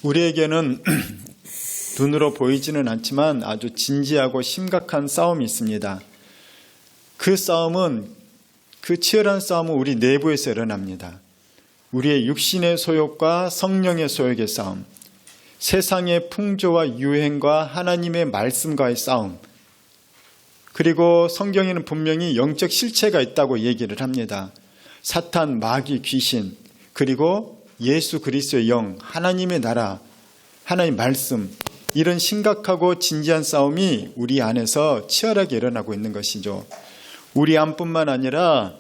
우리에게는 눈으로 보이지는 않지만 아주 진지하고 심각한 싸움이 있습니다. 그 싸움은, 그 치열한 싸움은 우리 내부에서 일어납니다. 우리의 육신의 소욕과 성령의 소욕의 싸움, 세상의 풍조와 유행과 하나님의 말씀과의 싸움, 그리고 성경에는 분명히 영적 실체가 있다고 얘기를 합니다. 사탄, 마귀, 귀신, 그리고 예수 그리스도의 영, 하나님의 나라, 하나님의 말씀, 이런 심각하고 진지한 싸움이 우리 안에서 치열하게 일어나고 있는 것이죠. 우리 안뿐만 아니라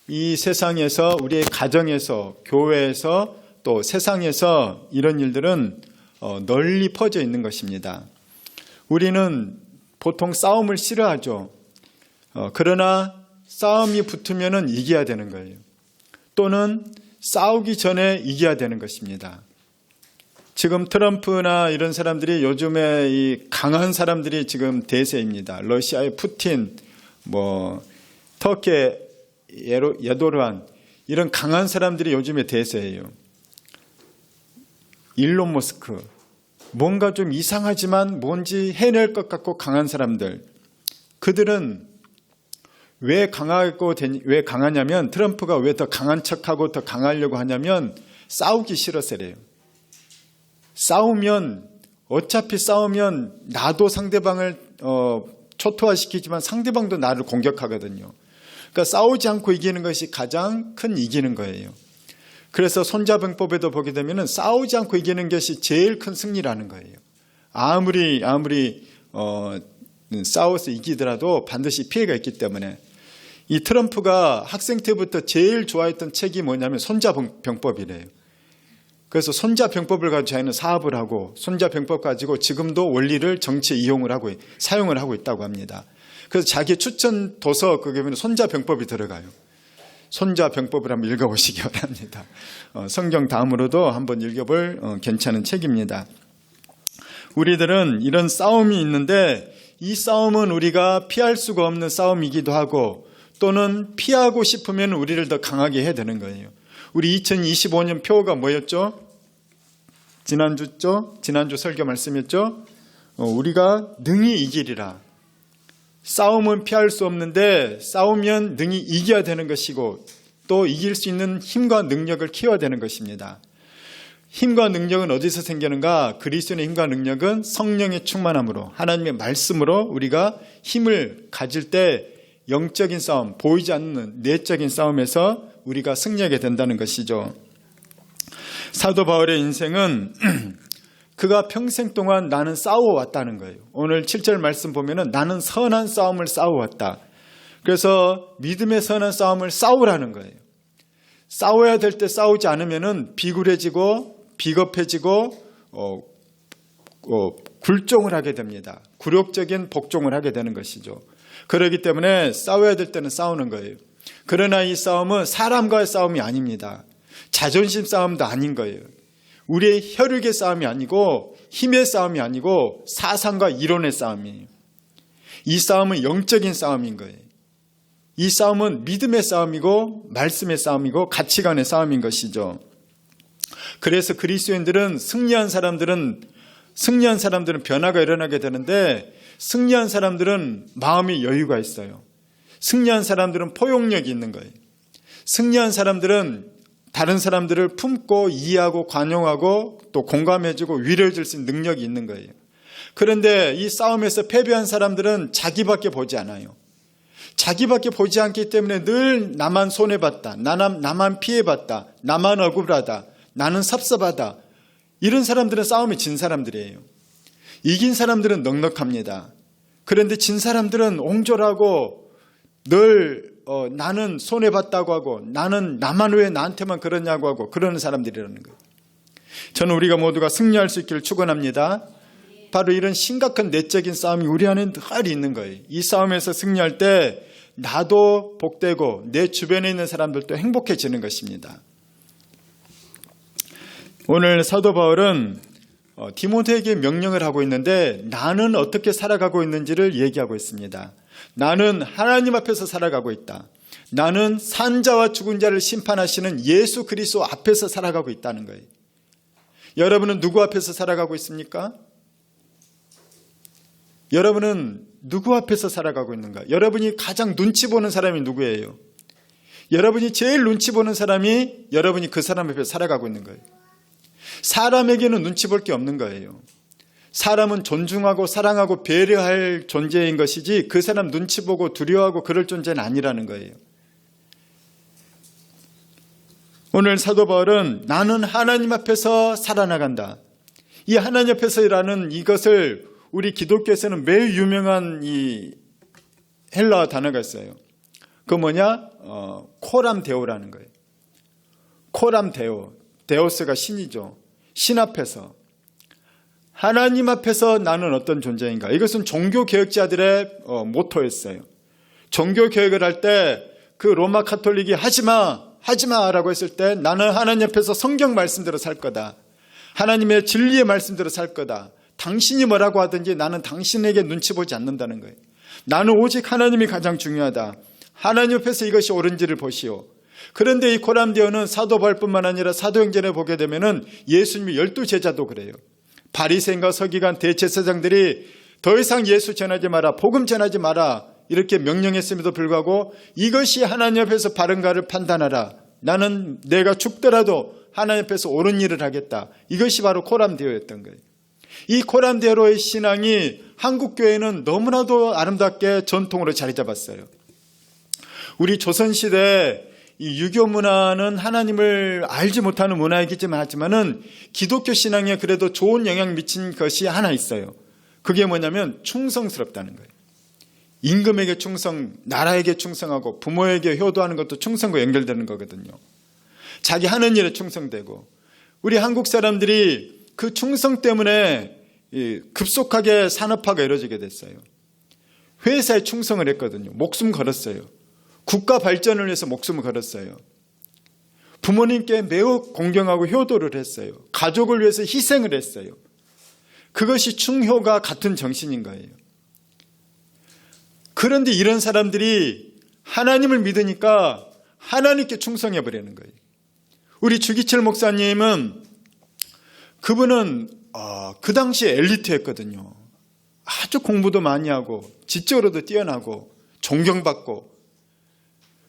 이 세상에서, 우리의 가정에서, 교회에서, 또 세상에서 이런 일들은 널리 퍼져 있는 것입니다. 우리는 보통 싸움을 싫어하죠. 그러나 싸움이 붙으면 이겨야 되는 거예요. 또는 싸우기 전에 이겨야 되는 것입니다. 지금 트럼프나 이런 사람들이 요즘에 이 강한 사람들이 지금 대세입니다. 러시아의 푸틴, 터키의 에르도안, 이런 강한 사람들이 요즘에 대세예요. 일론 머스크, 뭔가 좀 이상하지만 뭔지 해낼 것 같고 강한 사람들. 그들은 왜 강하냐면, 트럼프가 왜 더 강한 척하고 더 강하려고 하냐면 싸우기 싫어서래요. 어차피 싸우면 나도 상대방을 초토화시키지만 상대방도 나를 공격하거든요. 그러니까 싸우지 않고 이기는 것이 가장 큰 이기는 거예요. 그래서 손자병법에도 보게 되면 싸우지 않고 이기는 것이 제일 큰 승리라는 거예요. 아무리 싸워서 이기더라도 반드시 피해가 있기 때문에. 이 트럼프가 학생 때부터 제일 좋아했던 책이 뭐냐면 손자병법이래요. 그래서 손자병법을 가지고 자기는 사업을 하고, 손자병법 가지고 지금도 원리를 정치에 사용을 하고 있다고 합니다. 그래서 자기 추천 도서 거기에 보면 손자병법이 들어가요. 손자병법을 한번 읽어보시기 바랍니다. 성경 다음으로도 한번 읽어볼 괜찮은 책입니다. 우리들은 이런 싸움이 있는데, 이 싸움은 우리가 피할 수가 없는 싸움이기도 하고, 또는 피하고 싶으면 우리를 더 강하게 해야 되는 거예요. 우리 2025년 표어가 뭐였죠? 지난주 설교 말씀이었죠? 우리가 능히 이기리라. 싸움은 피할 수 없는데 싸우면 능히 이겨야 되는 것이고, 또 이길 수 있는 힘과 능력을 키워야 되는 것입니다. 힘과 능력은 어디서 생기는가? 그리스도의 힘과 능력은 성령의 충만함으로, 하나님의 말씀으로 우리가 힘을 가질 때 영적인 싸움, 보이지 않는 내적인 싸움에서 우리가 승리하게 된다는 것이죠. 사도 바울의 인생은 그가 평생 동안 나는 싸워왔다는 거예요. 오늘 7절 말씀 보면은 나는 선한 싸움을 싸워왔다. 그래서 믿음의 선한 싸움을 싸우라는 거예요. 싸워야 될 때 싸우지 않으면은 비굴해지고 비겁해지고 굴종을 하게 됩니다. 굴욕적인 복종을 하게 되는 것이죠. 그렇기 때문에 싸워야 될 때는 싸우는 거예요. 그러나 이 싸움은 사람과의 싸움이 아닙니다. 자존심 싸움도 아닌 거예요. 우리의 혈육의 싸움이 아니고, 힘의 싸움이 아니고 사상과 이론의 싸움이에요. 이 싸움은 영적인 싸움인 거예요. 이 싸움은 믿음의 싸움이고 말씀의 싸움이고 가치관의 싸움인 것이죠. 그래서 그리스도인들은 승리한 사람들은 변화가 일어나게 되는데, 승리한 사람들은 마음의 여유가 있어요. 승리한 사람들은 포용력이 있는 거예요. 승리한 사람들은 다른 사람들을 품고 이해하고 관용하고 또 공감해주고 위로해 줄 수 있는 능력이 있는 거예요. 그런데 이 싸움에서 패배한 사람들은 자기밖에 보지 않아요. 자기밖에 보지 않기 때문에 늘 나만 손해봤다, 나만 피해봤다, 나만 억울하다, 나는 섭섭하다. 이런 사람들은 싸움에 진 사람들이에요. 이긴 사람들은 넉넉합니다. 그런데 진 사람들은 옹졸하고 늘 나는 손해봤다고 하고, 나만 왜 나한테만 그러냐고 하고 그러는 사람들이라는 거예요. 저는 우리가 모두가 승리할 수 있기를 축원합니다. 바로 이런 심각한 내적인 싸움이 우리 안에 늘 있는 거예요. 이 싸움에서 승리할 때 나도 복되고 내 주변에 있는 사람들도 행복해지는 것입니다. 오늘 사도 바울은 디모데에게 명령을 하고 있는데, 나는 어떻게 살아가고 있는지를 얘기하고 있습니다. 나는 하나님 앞에서 살아가고 있다. 나는 산 자와 죽은 자를 심판하시는 예수 그리스도 앞에서 살아가고 있다는 거예요. 여러분은 누구 앞에서 살아가고 있습니까? 여러분은 누구 앞에서 살아가고 있는가? 여러분이 가장 눈치 보는 사람이 누구예요? 여러분이 제일 눈치 보는 사람이 여러분이 그 사람 앞에 살아가고 있는 거예요. 사람에게는 눈치 볼 게 없는 거예요. 사람은 존중하고 사랑하고 배려할 존재인 것이지 그 사람 눈치 보고 두려워하고 그럴 존재는 아니라는 거예요. 오늘 사도 바울은 나는 하나님 앞에서 살아나간다. 이 하나님 앞에서라는 이것을 우리 기독교에서는 매우 유명한 이 헬라어 단어가 있어요. 그 뭐냐? 코람데오라는 거예요. 코람데오. 데오스가 신이죠. 신 앞에서. 하나님 앞에서 나는 어떤 존재인가? 이것은 종교개혁자들의 모토였어요. 종교개혁을 할 때 그 로마 카톨릭이 하지마라고 했을 때 나는 하나님 앞에서 성경 말씀대로 살 거다. 하나님의 진리의 말씀대로 살 거다. 당신이 뭐라고 하든지 나는 당신에게 눈치 보지 않는다는 거예요. 나는 오직 하나님이 가장 중요하다. 하나님 앞에서 이것이 옳은지를 보시오. 그런데 이 코람데오는 사도 바울뿐만 아니라 사도행전에 보게 되면은 예수님의 12제자도 그래요. 바리새인과 서기관 대제사장들이 더 이상 예수 전하지 마라, 복음 전하지 마라 이렇게 명령했음에도 불구하고 이것이 하나님 앞에서 바른가를 판단하라. 나는 내가 죽더라도 하나님 앞에서 옳은 일을 하겠다. 이것이 바로 코람데오였던 거예요. 이 코람데오의 신앙이 한국 교회는 너무나도 아름답게 전통으로 자리 잡았어요. 우리 조선시대 이 유교 문화는 하나님을 알지 못하는 문화이기만 하지만은 기독교 신앙에 그래도 좋은 영향 미친 것이 하나 있어요. 그게 뭐냐면 충성스럽다는 거예요. 임금에게 충성, 나라에게 충성하고 부모에게 효도하는 것도 충성과 연결되는 거거든요. 자기 하는 일에 충성되고 우리 한국 사람들이 그 충성 때문에 급속하게 산업화가 이루어지게 됐어요. 회사에 충성을 했거든요. 목숨 걸었어요. 국가 발전을 위해서 목숨을 걸었어요. 부모님께 매우 공경하고 효도를 했어요. 가족을 위해서 희생을 했어요. 그것이 충효가 같은 정신인 거예요. 그런데 이런 사람들이 하나님을 믿으니까 하나님께 충성해버리는 거예요. 우리 주기철 목사님은 그분은 그 당시에 엘리트였거든요. 아주 공부도 많이 하고 지적으로도 뛰어나고 존경받고.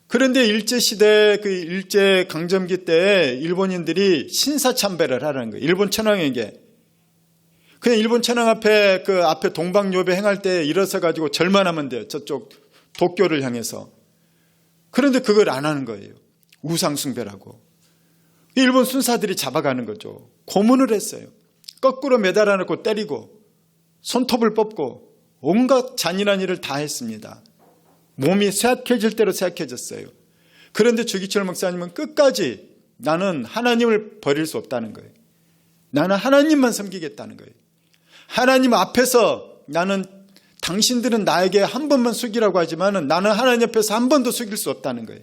그런데 일제시대 그 일제강점기 때 일본인들이 신사참배를 하라는 거예요. 일본 천황에게. 그냥 일본 천황 앞에 그 앞에 동방요배 행할 때 일어서 가지고 절만하면 돼요. 저쪽 도쿄를 향해서. 그런데 그걸 안 하는 거예요. 우상숭배라고. 일본 순사들이 잡아가는 거죠. 고문을 했어요. 거꾸로 매달아 놓고 때리고 손톱을 뽑고 온갖 잔인한 일을 다 했습니다. 몸이 쇠약해질 대로 쇠약해졌어요. 그런데 주기철 목사님은 끝까지 나는 하나님을 버릴 수 없다는 거예요. 나는 하나님만 섬기겠다는 거예요. 하나님 앞에서 나는 당신들은 나에게 한 번만 숙이라고 하지만 나는 하나님 앞에서 한 번도 숙일 수 없다는 거예요.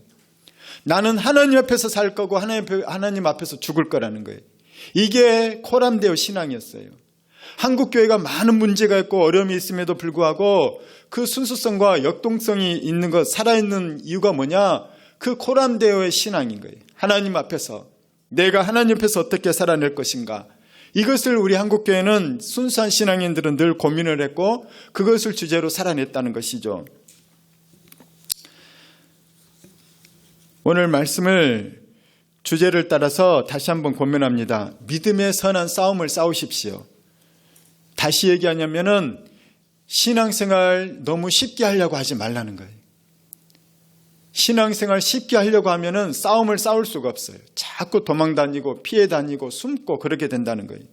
나는 하나님 앞에서 살 거고 하나님 앞에서 죽을 거라는 거예요. 이게 코람데오 신앙이었어요. 한국 교회가 많은 문제가 있고 어려움이 있음에도 불구하고 그 순수성과 역동성이 있는 것, 살아있는 이유가 뭐냐? 그 코람데오의 신앙인 거예요. 하나님 앞에서 내가 하나님 앞에서 어떻게 살아낼 것인가? 이것을 우리 한국 교회는 순수한 신앙인들은 늘 고민을 했고 그것을 주제로 살아냈다는 것이죠. 오늘 말씀을 주제를 따라서 다시 한번 고민합니다. 믿음의 선한 싸움을 싸우십시오. 다시 얘기하냐면은 신앙생활 너무 쉽게 하려고 하지 말라는 거예요. 신앙생활 쉽게 하려고 하면은 싸움을 싸울 수가 없어요. 자꾸 도망 다니고 피해 다니고 숨고 그렇게 된다는 거예요.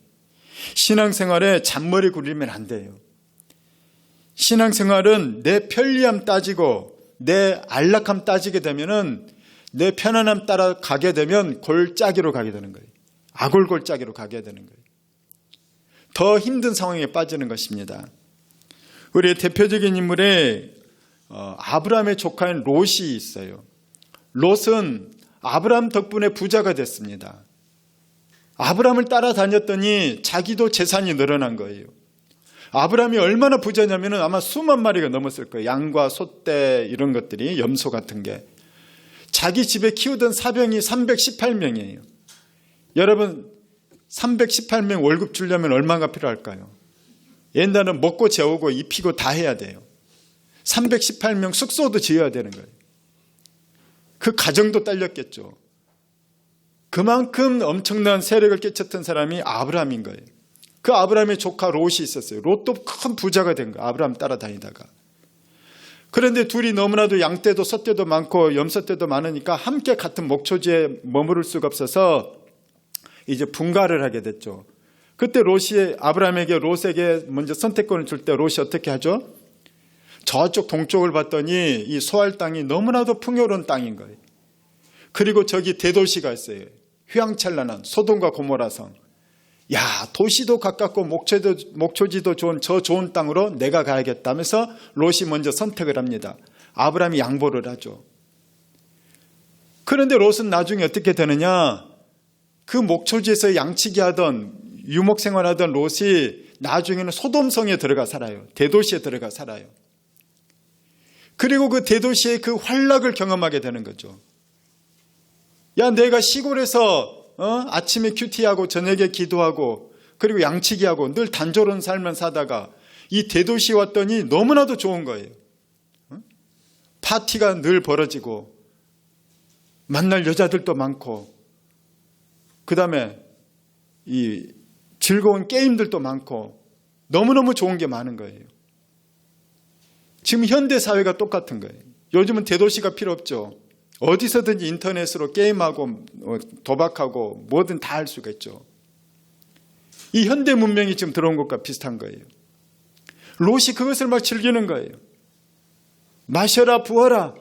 신앙생활에 잔머리 굴리면 안 돼요. 신앙생활은 내 편리함 따지고 내 안락함 따지게 되면은 내 편안함 따라 가게 되면 골짜기로 가게 되는 거예요. 아골골짜기로 가게 되는 거예요. 더 힘든 상황에 빠지는 것입니다. 우리의 대표적인 인물에 아브라함의 조카인 롯이 있어요. 롯은 아브라함 덕분에 부자가 됐습니다. 아브라함을 따라다녔더니 자기도 재산이 늘어난 거예요. 아브라함이 얼마나 부자냐면 아마 수만 마리가 넘었을 거예요. 양과 소떼 이런 것들이, 염소 같은 게. 자기 집에 키우던 사병이 318명이에요. 여러분 318명 월급 주려면 얼마가 필요할까요? 옛날에는 먹고 재우고 입히고 다 해야 돼요. 318명 숙소도 지어야 되는 거예요. 그 가정도 딸렸겠죠. 그만큼 엄청난 세력을 끼쳤던 사람이 아브라함인 거예요. 그 아브라함의 조카 롯이 있었어요. 롯도 큰 부자가 된 거예요. 아브라함 따라다니다가. 그런데 둘이 너무나도 양떼도 숫떼도 많고 염소떼도 많으니까 함께 같은 목초지에 머무를 수가 없어서 이제 분가를 하게 됐죠. 그때 롯이 아브라함에게 롯에게 먼저 선택권을 줄 때 롯이 어떻게 하죠? 저쪽 동쪽을 봤더니 이 소알 땅이 너무나도 풍요로운 땅인 거예요. 그리고 저기 대도시가 있어요. 휘황찬란한 소돔과 고모라 성. 야, 도시도 가깝고 목초지도 좋은 저 좋은 땅으로 내가 가야겠다면서 롯이 먼저 선택을 합니다. 아브라함이 양보를 하죠. 그런데 롯은 나중에 어떻게 되느냐? 그 목초지에서 양치기 하던 유목생활하던 롯이 나중에는 소돔성에 들어가 살아요. 대도시에 들어가 살아요. 그리고 그 대도시의 그 환락을 경험하게 되는 거죠. 야, 내가 시골에서 아침에 큐티하고 저녁에 기도하고 그리고 양치기하고 늘 단조로운 삶을 사다가 이 대도시 왔더니 너무나도 좋은 거예요. 파티가 늘 벌어지고 만날 여자들도 많고 그 다음에 이 즐거운 게임들도 많고 너무너무 좋은 게 많은 거예요. 지금 현대 사회가 똑같은 거예요. 요즘은 대도시가 필요 없죠. 어디서든지 인터넷으로 게임하고 도박하고 뭐든 다 할 수가 있죠. 이 현대 문명이 지금 들어온 것과 비슷한 거예요. 롯이 그것을 막 즐기는 거예요. 마셔라 부어라.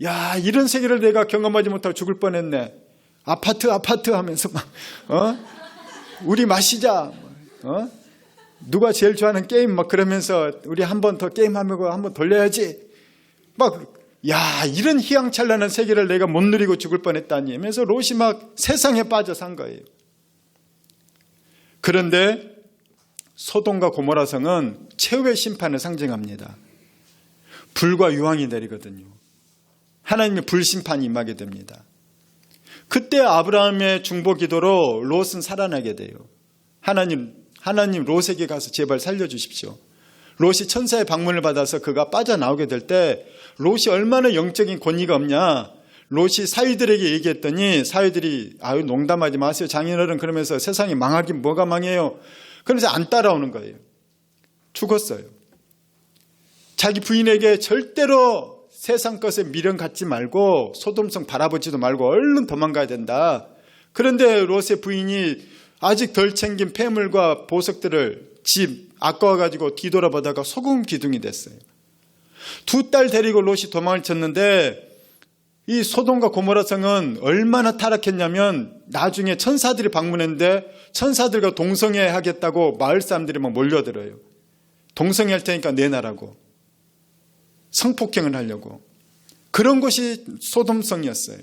야, 이런 세계를 내가 경험하지 못하고 죽을 뻔했네. 아파트 하면서 막 우리 마시자. 누가 제일 좋아하는 게임 막 그러면서 우리 한 번 더 게임하면 한 번 돌려야지. 막 야, 이런 희망찬란한 세계를 내가 못 누리고 죽을 뻔했다니 하면서 롯이 막 세상에 빠져 산 거예요. 그런데 소돔과 고모라 성은 최후의 심판을 상징합니다. 불과 유황이 내리거든요. 하나님의 불심판이 임하게 됩니다. 그때 아브라함의 중보기도로 롯은 살아나게 돼요. 하나님 롯에게 가서 제발 살려주십시오. 롯이 천사의 방문을 받아서 그가 빠져나오게 될 때 롯이 얼마나 영적인 권위가 없냐. 롯이 사위들에게 얘기했더니 사위들이 아유 농담하지 마세요. 장인어른 그러면서 세상이 망하긴 뭐가 망해요. 그러면서 안 따라오는 거예요. 죽었어요. 자기 부인에게 절대로 세상 것에 미련 갖지 말고 소돔성 바라보지도 말고 얼른 도망가야 된다. 그런데 롯의 부인이 아직 덜 챙긴 폐물과 보석들을 집 아까워가지고 뒤돌아보다가 소금 기둥이 됐어요. 2딸 데리고 롯이 도망을 쳤는데 이 소돔과 고모라 성은 얼마나 타락했냐면 나중에 천사들이 방문했는데 천사들과 동성애 하겠다고 마을 사람들이 막 몰려들어요. 동성애 할 테니까 내놔라고. 성폭행을 하려고. 그런 것이 소돔성이었어요.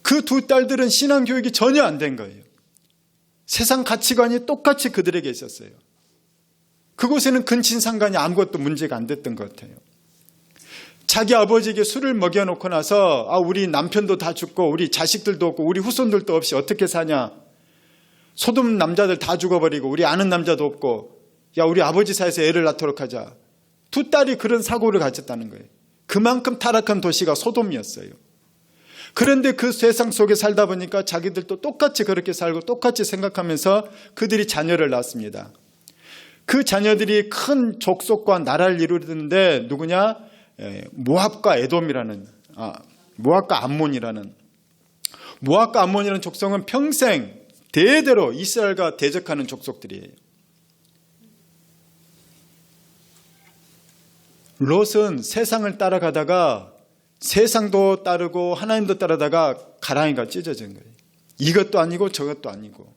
그 2딸들은 신앙교육이 전혀 안 된 거예요. 세상 가치관이 똑같이 그들에게 있었어요. 그곳에는 근친상간이 아무것도 문제가 안 됐던 것 같아요. 자기 아버지에게 술을 먹여놓고 나서 우리 남편도 다 죽고 우리 자식들도 없고 우리 후손들도 없이 어떻게 사냐. 소돔 남자들 다 죽어버리고 우리 아는 남자도 없고 야 우리 아버지 사이에서 애를 낳도록 하자. 2딸이 그런 사고를 가졌다는 거예요. 그만큼 타락한 도시가 소돔이었어요. 그런데 그 세상 속에 살다 보니까 자기들도 똑같이 그렇게 살고 똑같이 생각하면서 그들이 자녀를 낳았습니다. 그 자녀들이 큰 족속과 나라를 이루는데 누구냐? 모압과 에돔이라는 모압과 암몬이라는 족속은 평생 대대로 이스라엘과 대적하는 족속들이에요. 롯은 세상을 따라가다가 세상도 따르고 하나님도 따르다가 가랑이가 찢어진 거예요. 이것도 아니고 저것도 아니고.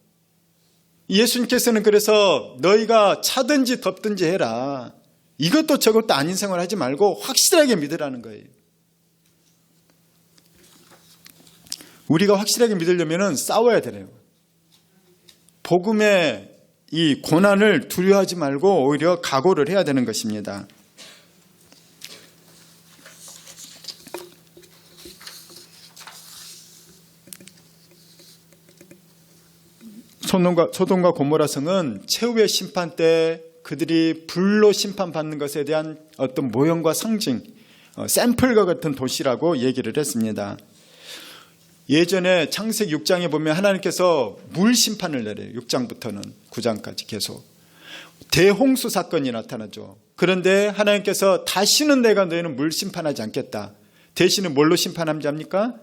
예수님께서는 그래서 너희가 차든지 덥든지 해라. 이것도 저것도 아닌 생활 하지 말고 확실하게 믿으라는 거예요. 우리가 확실하게 믿으려면 싸워야 되네요. 복음의 이 고난을 두려워하지 말고 오히려 각오를 해야 되는 것입니다. 소돔과 고모라 성은 최후의 심판 때 그들이 불로 심판받는 것에 대한 어떤 모형과 상징, 샘플과 같은 도시라고 얘기를 했습니다. 예전에 창세기 6장에 보면 하나님께서 물 심판을 내려요. 6장부터는 9장까지 계속. 대홍수 사건이 나타나죠. 그런데 하나님께서 다시는 내가 너희는 물 심판하지 않겠다. 대신에 뭘로 심판하는지 압니까?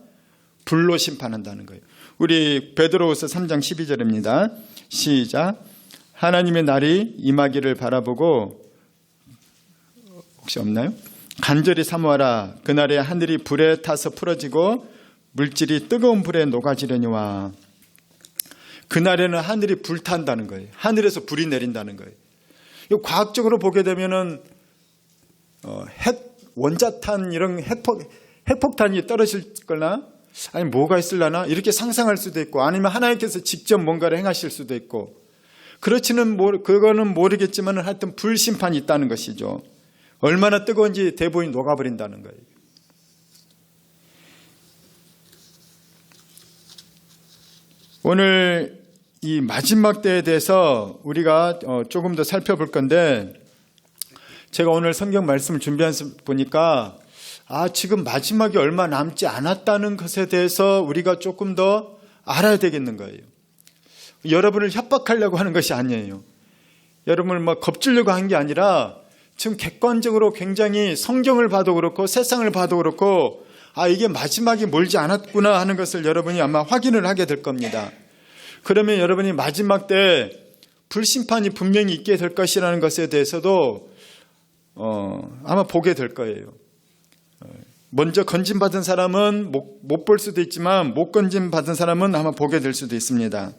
불로 심판한다는 거예요. 우리 베드로후서 3장 12절입니다. 시작. 하나님의 날이 임하기를 바라보고, 혹시 없나요? 간절히 사모하라. 그날에 하늘이 불에 타서 풀어지고 물질이 뜨거운 불에 녹아지려니와. 그날에는 하늘이 불탄다는 거예요. 하늘에서 불이 내린다는 거예요. 과학적으로 보게 되면은 원자탄 이런 핵폭탄이 떨어질 거나 아니 뭐가 있을라나 이렇게 상상할 수도 있고, 아니면 하나님께서 직접 뭔가를 행하실 수도 있고, 그거는 모르겠지만 하여튼 불심판이 있다는 것이죠. 얼마나 뜨거운지 대부분이 녹아버린다는 거예요. 오늘 이 마지막 때에 대해서 우리가 조금 더 살펴볼 건데, 제가 오늘 성경 말씀을 준비해서 보니까 지금 마지막이 얼마 남지 않았다는 것에 대해서 우리가 조금 더 알아야 되겠는 거예요. 여러분을 협박하려고 하는 것이 아니에요. 여러분을 막 겁주려고 한 게 아니라 지금 객관적으로 굉장히 성경을 봐도 그렇고 세상을 봐도 그렇고 이게 마지막이 멀지 않았구나 하는 것을 여러분이 아마 확인을 하게 될 겁니다. 그러면 여러분이 마지막 때 불심판이 분명히 있게 될 것이라는 것에 대해서도 아마 보게 될 거예요. 먼저 건진받은 사람은 못 볼 수도 있지만 못 건진받은 사람은 아마 보게 될 수도 있습니다.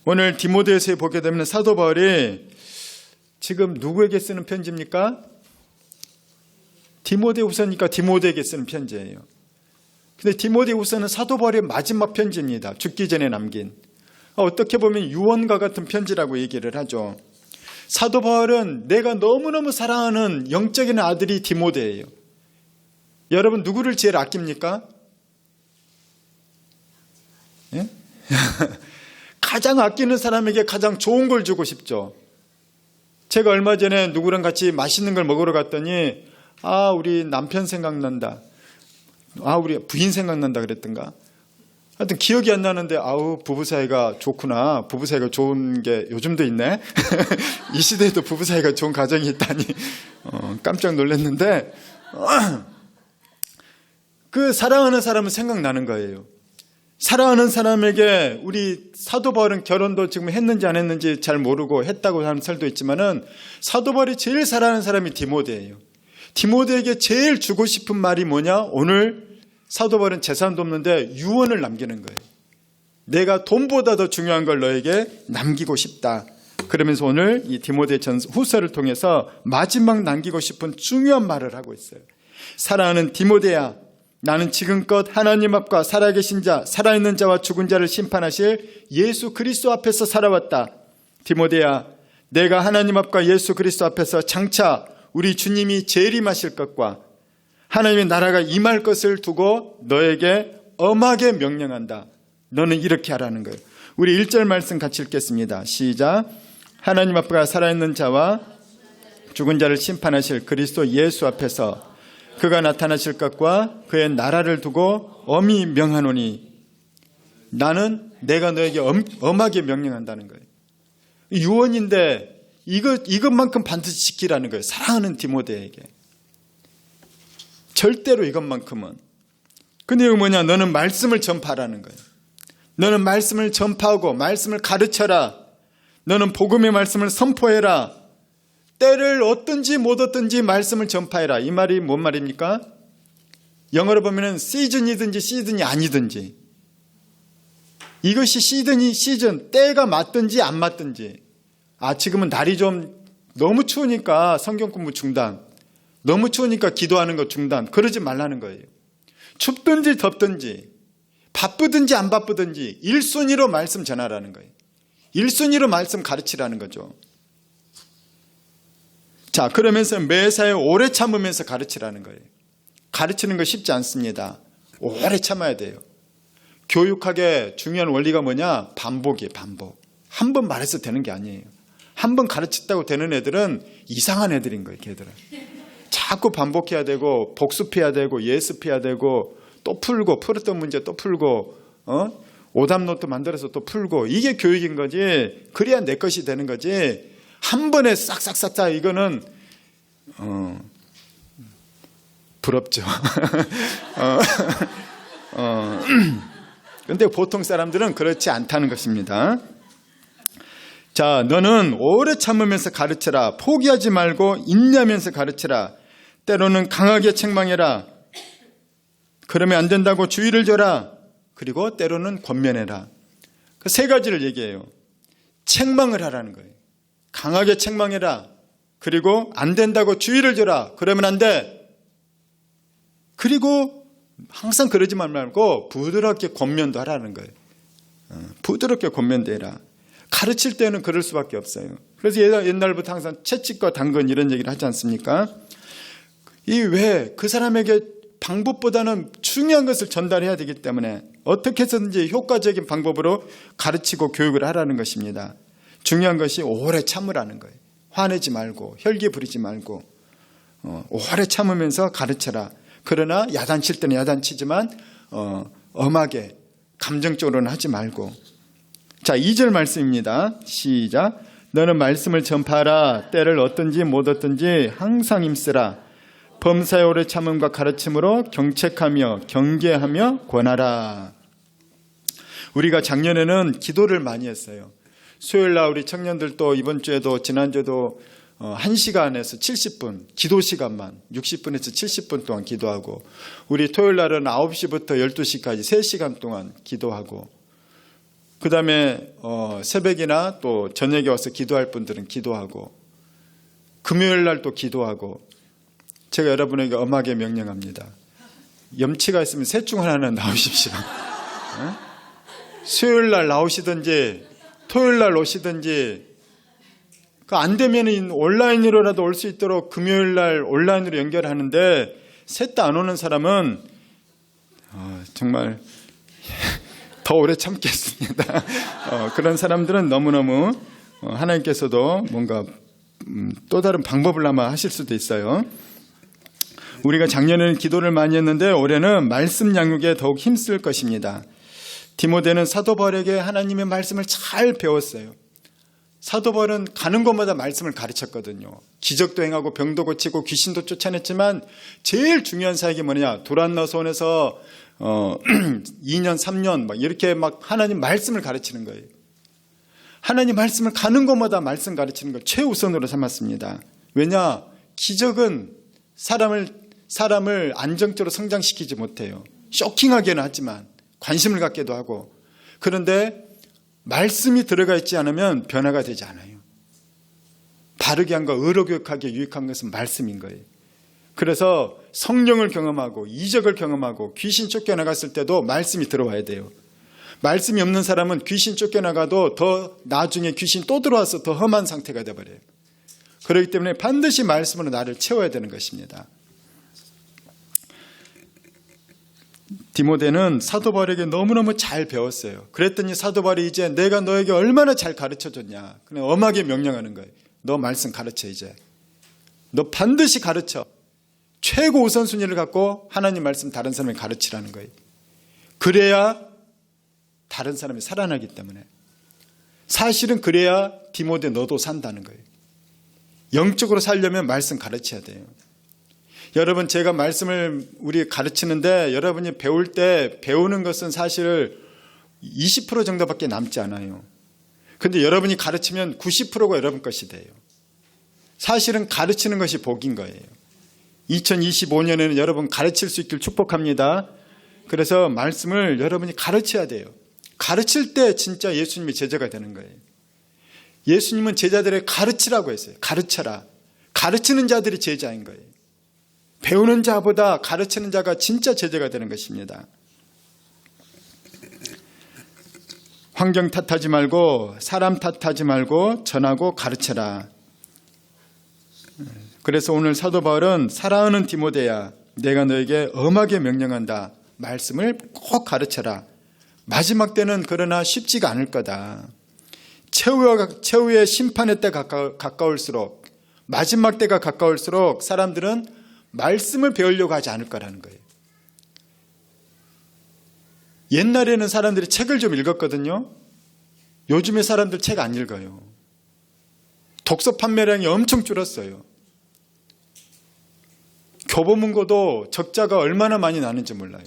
오늘 디모데후서에 보게 되면 사도 바울이 지금 누구에게 쓰는 편지입니까? 디모데후서니까 디모데에게 쓰는 편지예요. 근데 디모데후서는 사도 바울의 마지막 편지입니다. 죽기 전에 남긴. 어떻게 보면 유언과 같은 편지라고 얘기를 하죠. 사도 바울은 내가 너무너무 사랑하는 영적인 아들이 디모데예요. 여러분 누구를 제일 아낍니까? 예? 가장 아끼는 사람에게 가장 좋은 걸 주고 싶죠. 제가 얼마 전에 누구랑 같이 맛있는 걸 먹으러 갔더니 우리 남편 생각난다. 우리 부인 생각난다 그랬던가. 하여튼 기억이 안 나는데 부부 사이가 좋구나. 부부 사이가 좋은 게 요즘도 있네. 이 시대에도 부부 사이가 좋은 가정이 있다니 깜짝 놀랐는데 그 사랑하는 사람은 생각나는 거예요. 사랑하는 사람에게 우리 사도 바울은 결혼도 지금 했는지 안 했는지 잘 모르고 했다고 하는 설도 있지만은 사도 바울이 제일 사랑하는 사람이 디모데예요. 디모데에게 제일 주고 싶은 말이 뭐냐? 오늘 사도 바울은 재산도 없는데 유언을 남기는 거예요. 내가 돈보다 더 중요한 걸 너에게 남기고 싶다. 그러면서 오늘 이 디모데 후서를 통해서 마지막 남기고 싶은 중요한 말을 하고 있어요. 사랑하는 디모데야, 나는 지금껏 하나님 앞과 살아계신 자, 살아있는 자와 죽은 자를 심판하실 예수 그리스도 앞에서 살아왔다. 디모데야, 내가 하나님 앞과 예수 그리스도 앞에서 장차 우리 주님이 재림하실 것과 하나님의 나라가 임할 것을 두고 너에게 엄하게 명령한다. 너는 이렇게 하라는 거예요. 우리 1절 말씀 같이 읽겠습니다. 시작. 하나님 앞과 살아있는 자와 죽은 자를 심판하실 그리스도 예수 앞에서 그가 나타나실 것과 그의 나라를 두고 엄히 명하노니. 나는 내가 너에게 엄하게 명령한다는 거예요. 유언인데 이것만큼 반드시 지키라는 거예요. 사랑하는 디모데에게. 절대로 이것만큼은. 근데 이거 뭐냐? 너는 말씀을 전파하라는 거예요. 너는 말씀을 전파하고 말씀을 가르쳐라. 너는 복음의 말씀을 선포해라. 때를 얻든지 못 얻든지 말씀을 전파해라. 이 말이 뭔 말입니까? 영어로 보면 시즌이든지 시즌이 아니든지, 이것이 시즌, 때가 맞든지 안 맞든지. 지금은 날이 좀 너무 추우니까 성경 공부 중단, 너무 추우니까 기도하는 거 중단, 그러지 말라는 거예요. 춥든지 덥든지 바쁘든지 안 바쁘든지 1순위로 말씀 전하라는 거예요. 1순위로 말씀 가르치라는 거죠. 자, 그러면서 매사에 오래 참으면서 가르치라는 거예요. 가르치는 거 쉽지 않습니다. 오래 참아야 돼요. 교육학의 중요한 원리가 뭐냐? 반복이에요. 반복. 한 번 말해서 되는 게 아니에요. 한 번 가르쳤다고 되는 애들은 이상한 애들인 거예요. 걔들은 자꾸 반복해야 되고 복습해야 되고 예습해야 되고 또 풀고 풀었던 문제 또 풀고 오답노트 만들어서 또 풀고, 이게 교육인 거지. 그래야 내 것이 되는 거지. 한 번에 싹싹싹 이거는 부럽죠. 근데 보통 사람들은 그렇지 않다는 것입니다. 자, 너는 오래 참으면서 가르쳐라. 포기하지 말고 인내하면서 가르쳐라. 때로는 강하게 책망해라. 그러면 안 된다고 주의를 줘라. 그리고 때로는 권면해라. 그 세 가지를 얘기해요. 책망을 하라는 거예요. 강하게 책망해라. 그리고 안 된다고 주의를 줘라. 그러면 안 돼. 그리고 항상 그러지 말고 부드럽게 권면도 하라는 거예요. 부드럽게 권면도 해라. 가르칠 때는 그럴 수밖에 없어요. 그래서 옛날부터 항상 채찍과 당근 이런 얘기를 하지 않습니까? 이 왜 그 사람에게 방법보다는 중요한 것을 전달해야 되기 때문에 어떻게 해서든지 효과적인 방법으로 가르치고 교육을 하라는 것입니다. 중요한 것이 오래 참으라는 거예요. 화내지 말고 혈기 부리지 말고 오래 참으면서 가르쳐라. 그러나 야단칠 때는 야단치지만 엄하게 감정적으로는 하지 말고. 자, 2절 말씀입니다. 시작. 너는 말씀을 전파하라. 때를 얻든지 못 얻든지 항상 힘쓰라. 범사에 오래 참음과 가르침으로 경책하며 경계하며 권하라. 우리가 작년에는 기도를 많이 했어요. 수요일날 우리 청년들도 이번 주에도 지난주에도 1시간에서 70분 기도 시간만 60분에서 70분 동안 기도하고, 우리 토요일날은 9시부터 12시까지 3시간 동안 기도하고, 그 다음에 새벽이나 또 저녁에 와서 기도할 분들은 기도하고, 금요일날 또 기도하고. 제가 여러분에게 엄하게 명령합니다. 염치가 있으면 셋 중 하나는 나오십시오. 수요일날 나오시든지 토요일날 오시든지, 안 되면 온라인으로라도 올 수 있도록 금요일날 온라인으로 연결하는데, 셋 다 안 오는 사람은 정말 더 오래 참겠습니다. 그런 사람들은 너무너무 하나님께서도 뭔가 또 다른 방법을 아마 하실 수도 있어요. 우리가 작년에는 기도를 많이 했는데 올해는 말씀 양육에 더욱 힘쓸 것입니다. 디모데는 사도 바울에게 하나님의 말씀을 잘 배웠어요. 사도 바울은 가는 곳마다 말씀을 가르쳤거든요. 기적도 행하고 병도 고치고 귀신도 쫓아냈지만 제일 중요한 사역이 뭐냐? 도란노선에서 2년 3년 막 이렇게 막 하나님 말씀을 가르치는 거예요. 하나님 말씀을 가는 곳마다 말씀 가르치는 걸 최우선으로 삼았습니다. 왜냐? 기적은 사람을 안정적으로 성장시키지 못해요. 쇼킹하게는 하지만 관심을 갖게도 하고. 그런데 말씀이 들어가 있지 않으면 변화가 되지 않아요. 바르게 한과 의로교육하게 유익한 것은 말씀인 거예요. 그래서 성령을 경험하고 이적을 경험하고 귀신 쫓겨나갔을 때도 말씀이 들어와야 돼요. 말씀이 없는 사람은 귀신 쫓겨나가도 더 나중에 귀신 또 들어와서 더 험한 상태가 되어버려요. 그렇기 때문에 반드시 말씀으로 나를 채워야 되는 것입니다. 디모데는 사도 바울에게 너무너무 잘 배웠어요. 그랬더니 사도 바울이 이제 내가 너에게 얼마나 잘 가르쳐줬냐. 그냥 엄하게 명령하는 거예요. 너 말씀 가르쳐. 이제 너 반드시 가르쳐. 최고 우선순위를 갖고 하나님 말씀 다른 사람에게 가르치라는 거예요. 그래야 다른 사람이 살아나기 때문에. 사실은 그래야 디모데 너도 산다는 거예요. 영적으로 살려면 말씀 가르쳐야 돼요. 여러분, 제가 말씀을 우리 가르치는데 여러분이 배울 때 배우는 것은 사실 20% 정도밖에 남지 않아요. 그런데 여러분이 가르치면 90%가 여러분 것이 돼요. 사실은 가르치는 것이 복인 거예요. 2025년에는 여러분 가르칠 수 있길 축복합니다. 그래서 말씀을 여러분이 가르쳐야 돼요. 가르칠 때 진짜 예수님이 제자가 되는 거예요. 예수님은 제자들에게 가르치라고 했어요. 가르쳐라. 가르치는 자들이 제자인 거예요. 배우는 자보다 가르치는 자가 진짜 제자가 되는 것입니다. 환경 탓하지 말고 사람 탓하지 말고 전하고 가르쳐라. 그래서 오늘 사도 바울은 사랑하는 디모데야, 내가 너에게 엄하게 명령한다. 말씀을 꼭 가르쳐라. 마지막 때는 그러나 쉽지가 않을 거다. 최후의 심판의 때 가까울수록, 마지막 때가 가까울수록 사람들은 말씀을 배우려고 하지 않을 거라는 거예요. 옛날에는 사람들이 책을 좀 읽었거든요. 요즘에 사람들 책 안 읽어요. 독서 판매량이 엄청 줄었어요. 교보문고도 적자가 얼마나 많이 나는지 몰라요.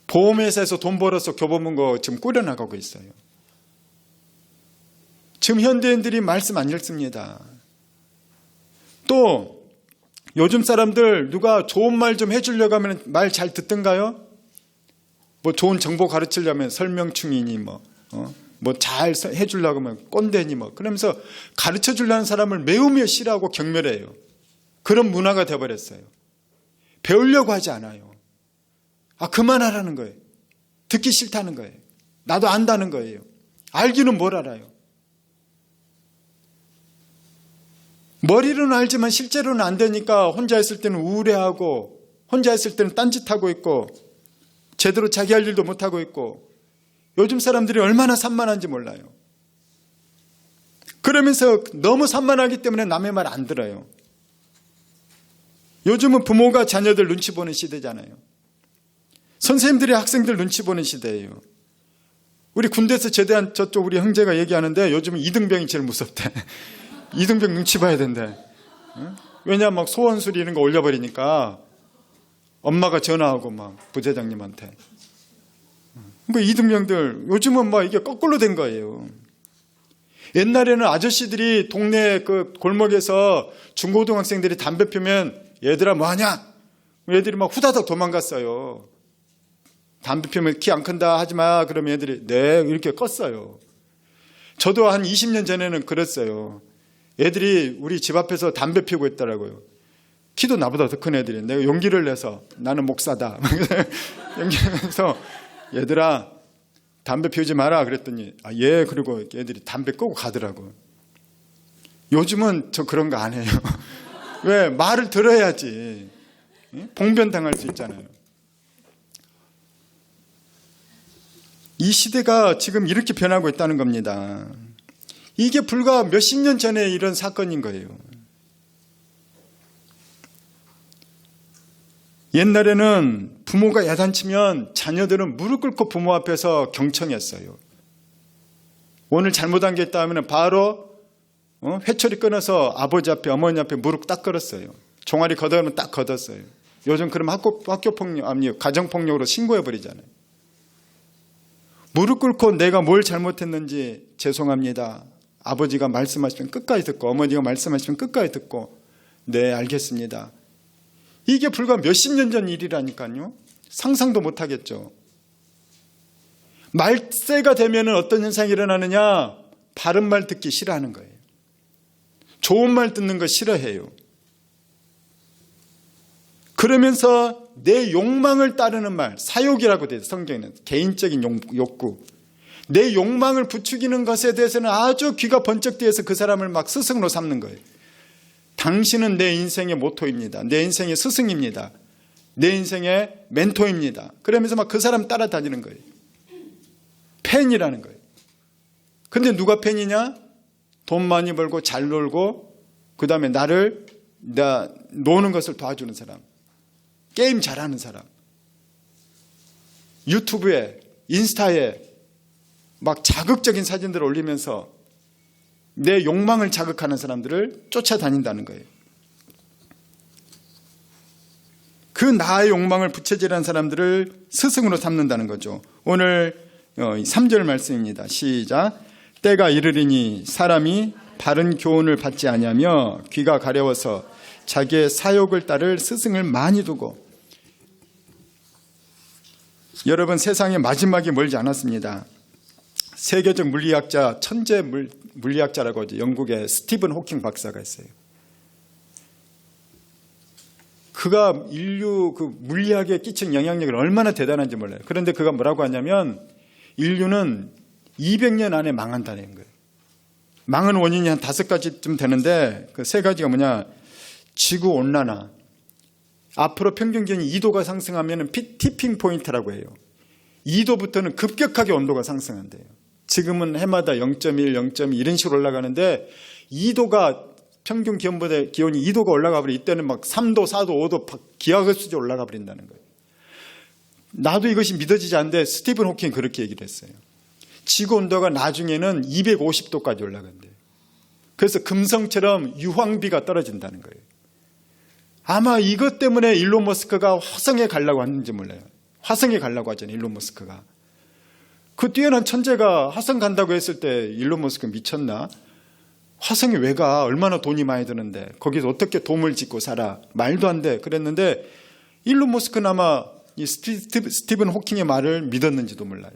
보험회사에서 돈 벌어서 교보문고 지금 꾸려나가고 있어요. 지금 현대인들이 말씀 안 읽습니다. 또 요즘 사람들 누가 좋은 말 좀 해주려고 하면 말 잘 듣던가요? 뭐 좋은 정보 가르치려면 설명충이니 뭐 잘 해주려고 하면 꼰대니 뭐 그러면서 가르쳐 주려는 사람을 매우 싫어하고 경멸해요. 그런 문화가 되어버렸어요. 배우려고 하지 않아요. 그만하라는 거예요. 듣기 싫다는 거예요. 나도 안다는 거예요. 알기는 뭘 알아요. 머리로는 알지만 실제로는 안 되니까 혼자 있을 때는 우울해하고 혼자 있을 때는 딴짓하고 있고 제대로 자기 할 일도 못하고 있고 요즘 사람들이 얼마나 산만한지 몰라요. 그러면서 너무 산만하기 때문에 남의 말 안 들어요. 요즘은 부모가 자녀들 눈치 보는 시대잖아요. 선생님들이 학생들 눈치 보는 시대예요. 우리 군대에서 제대한 저쪽 우리 형제가 얘기하는데 요즘은 이등병이 제일 무섭대. 이등병 눈치 봐야 된대. 왜냐 막 소원술 이런 거 올려버리니까 엄마가 전화하고 막 부대장님한테. 그러니까 이등병들 요즘은 막 이게 거꾸로 된 거예요. 옛날에는 아저씨들이 동네 그 골목에서 중고등학생들이 담배 피우면 얘들아 뭐하냐? 애들이 막 후다닥 도망갔어요. 담배 피우면 키 안 큰다 하지마. 그러면 애들이 네 이렇게 껐어요. 저도 한 20년 전에는 그랬어요. 애들이 우리 집 앞에서 담배 피우고 있더라고요. 키도 나보다 더 큰 애들이. 내가 용기를 내서 나는 목사다. 용기를 내서 얘들아 담배 피우지 마라 그랬더니 예. 그리고 애들이 담배 끄고 가더라고요. 요즘은 저 그런 거 안 해요. 왜? 말을 들어야지. 봉변당할 수 있잖아요. 이 시대가 지금 이렇게 변하고 있다는 겁니다. 이게 불과 몇십 년 전에 이런 사건인 거예요. 옛날에는 부모가 야단치면 자녀들은 무릎 꿇고 부모 앞에서 경청했어요. 오늘 잘못한 게 있다 하면 바로 회초리 끊어서 아버지 앞에 어머니 앞에 무릎 딱 꿇었어요. 종아리 걷어면 딱 걷었어요. 요즘 그러면 학교폭력, 가정폭력으로 신고해버리잖아요. 무릎 꿇고 내가 뭘 잘못했는지 죄송합니다. 아버지가 말씀하시면 끝까지 듣고 어머니가 말씀하시면 끝까지 듣고 네 알겠습니다. 이게 불과 몇십 년 전 일이라니까요. 상상도 못하겠죠. 말세가 되면 어떤 현상이 일어나느냐. 바른 말 듣기 싫어하는 거예요. 좋은 말 듣는 거 싫어해요. 그러면서 내 욕망을 따르는 말, 사욕이라고 돼요. 성경에는 개인적인 욕구. 내 욕망을 부추기는 것에 대해서는 아주 귀가 번쩍 뜨여서 그 사람을 막 스승으로 삼는 거예요. 당신은 내 인생의 모토입니다. 내 인생의 스승입니다. 내 인생의 멘토입니다. 그러면서 막 그 사람 따라다니는 거예요. 팬이라는 거예요. 근데 누가 팬이냐? 돈 많이 벌고 잘 놀고 그 다음에 나를 노는 것을 도와주는 사람. 게임 잘하는 사람. 유튜브에 인스타에 막 자극적인 사진들을 올리면서 내 욕망을 자극하는 사람들을 쫓아다닌다는 거예요. 그 나의 욕망을 부채질한 사람들을 스승으로 삼는다는 거죠. 오늘 3절 말씀입니다. 시작. 때가 이르리니 사람이 바른 교훈을 받지 아니하며 귀가 가려워서 자기의 사욕을 따를 스승을 많이 두고. 여러분, 세상의 마지막이 멀지 않았습니다. 세계적 물리학자, 천재 물리학자라고 하죠. 영국의 스티븐 호킹 박사가 있어요. 그가 인류 물리학에 끼친 영향력이 얼마나 대단한지 몰라요. 그런데 그가 뭐라고 하냐면 인류는 200년 안에 망한다는 거예요. 망한 원인이 한 5가지쯤 되는데 그 3가지가 뭐냐. 지구 온난화. 앞으로 평균 기온이 2도가 상승하면 티핑 포인트라고 해요. 2도부터는 급격하게 온도가 상승한대요. 지금은 해마다 0.1, 0.2 이런 식으로 올라가는데 2도가 평균 기온보다 기온이 2도가 올라가 버려. 이때는 막 3도, 4도, 5도 기하급수적으로 올라가 버린다는 거예요. 나도 이것이 믿어지지 않는데 스티븐 호킹이 그렇게 얘기를 했어요. 지구 온도가 나중에는 250도까지 올라간대요. 그래서 금성처럼 유황비가 떨어진다는 거예요. 아마 이것 때문에 일론 머스크가 화성에 가려고 하는지 몰라요. 화성에 가려고 하잖아요, 일론 머스크가. 그 뛰어난 천재가 화성 간다고 했을 때 일론 머스크 미쳤나? 화성에 왜 가? 얼마나 돈이 많이 드는데 거기서 어떻게 돔을 짓고 살아? 말도 안 돼. 그랬는데 일론 머스크는 아마 이 스티븐 호킹의 말을 믿었는지도 몰라요.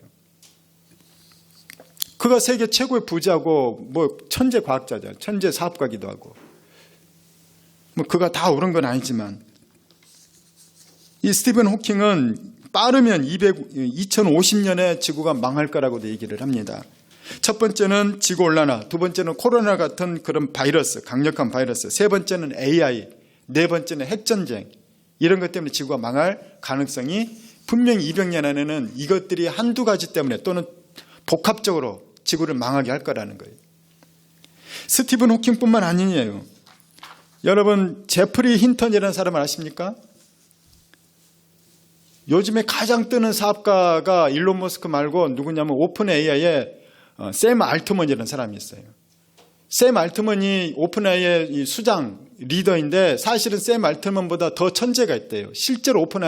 그가 세계 최고의 부자고 뭐 천재 과학자죠. 천재 사업가기도 하고. 뭐 그가 다 옳은 건 아니지만 이 스티븐 호킹은 빠르면 2050년에 지구가 망할 거라고도 얘기를 합니다. 첫 번째는 지구온난화, 두 번째는 코로나 같은 그런 바이러스, 강력한 바이러스, 세 번째는 AI, 네 번째는 핵전쟁, 이런 것 때문에 지구가 망할 가능성이 분명히 200년 안에는 이것들이 한두 가지 때문에 또는 복합적으로 지구를 망하게 할 거라는 거예요. 스티븐 호킹뿐만 아니에요. 여러분 제프리 힌턴이라는 사람을 아십니까? 요즘에 가장 뜨는 사업가가 일론 머스크 말고 누구냐면 오픈 AI의 샘 알트먼이라는 사람이 있어요. 샘 알트먼이 오픈 AI의 수장 리더인데 사실은 샘 알트먼보다 더 천재가 있대요. 실제로 오픈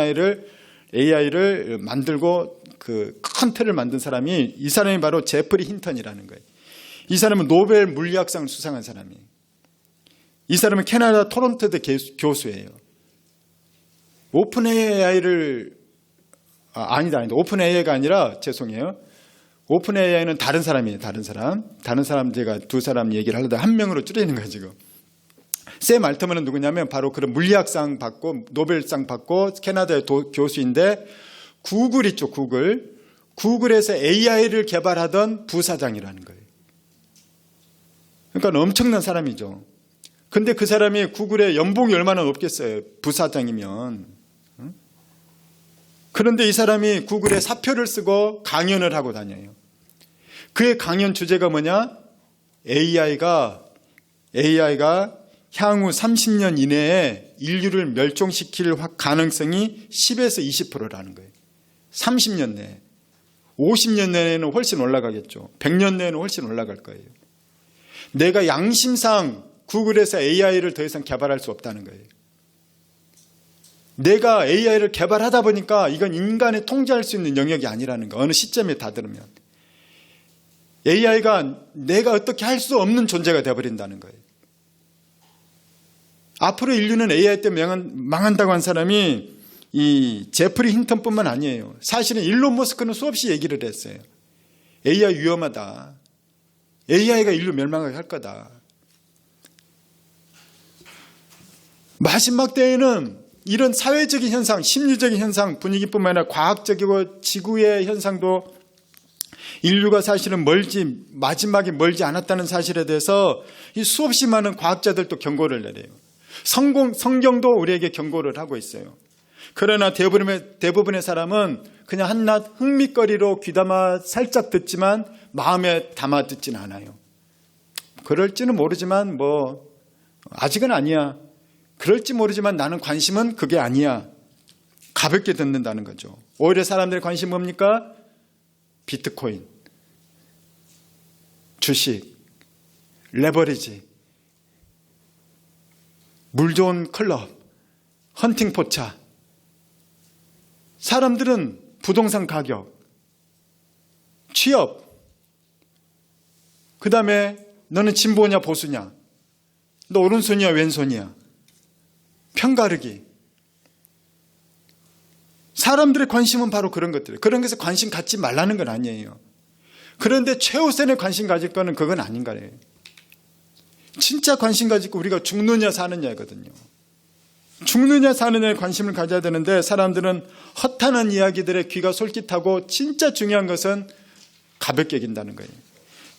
AI를 만들고 그 큰 틀을 만든 사람이 이 사람이 바로 제프리 힌턴이라는 거예요. 이 사람은 노벨 물리학상을 수상한 사람이에요. 이 사람은 캐나다 토론토대 교수예요. 오픈 AI를 아니다. 오픈 AI가 아니라 죄송해요. 오픈 AI는 다른 사람이에요. 다른 사람 제가 두 사람 얘기를 하려다 한 명으로 줄이는 거예요 지금. 샘 알트먼은 누구냐면 바로 그런 물리학상 받고 노벨상 받고 캐나다의 교수인데 구글 있죠. 구글에서 AI를 개발하던 부사장이라는 거예요. 그러니까 엄청난 사람이죠. 근데 그 사람이 구글의 연봉이 얼마나 높겠어요. 부사장이면. 그런데 이 사람이 구글에 사표를 쓰고 강연을 하고 다녀요. 그의 강연 주제가 뭐냐? AI가 향후 30년 이내에 인류를 멸종시킬 가능성이 10에서 20%라는 거예요. 30년 내에. 50년 내에는 훨씬 올라가겠죠. 100년 내에는 훨씬 올라갈 거예요. 내가 양심상 구글에서 AI를 더 이상 개발할 수 없다는 거예요. 내가 AI를 개발하다 보니까 이건 인간이 통제할 수 있는 영역이 아니라는 거. 어느 시점에 다다르면 AI가 내가 어떻게 할 수 없는 존재가 되어버린다는 거예요. 앞으로 인류는 AI 때문에 망한다고 한 사람이 이 제프리 힌턴뿐만 아니에요. 사실은 일론 머스크는 수없이 얘기를 했어요. AI 위험하다. AI가 인류 멸망하게 할 거다. 마지막 때에는 이런 사회적인 현상, 심리적인 현상, 분위기뿐만 아니라 과학적이고 지구의 현상도 인류가 사실은 마지막에 멀지 않았다는 사실에 대해서 이 수없이 많은 과학자들도 경고를 내려요. 성경도 우리에게 경고를 하고 있어요. 그러나 대부분의 사람은 그냥 한낱 흥미거리로 귀담아 살짝 듣지만 마음에 담아 듣진 않아요. 그럴지는 모르지만 아직은 아니야. 그럴지 모르지만 나는 관심은 그게 아니야. 가볍게 듣는다는 거죠. 오히려 사람들의 관심은 뭡니까? 비트코인, 주식, 레버리지, 물 좋은 클럽, 헌팅 포차. 사람들은 부동산 가격, 취업, 그 다음에 너는 진보냐 보수냐, 너 오른손이야 왼손이야, 편가르기. 사람들의 관심은 바로 그런 것들이에요. 그런 것에 관심 갖지 말라는 건 아니에요. 그런데 최우선에 관심 가질 거는 그건 아닌 거예요. 진짜 관심 가지고 우리가 죽느냐 사느냐거든요. 죽느냐 사느냐에 관심을 가져야 되는데 사람들은 허탄한 이야기들에 귀가 솔깃하고 진짜 중요한 것은 가볍게 여긴다는 거예요.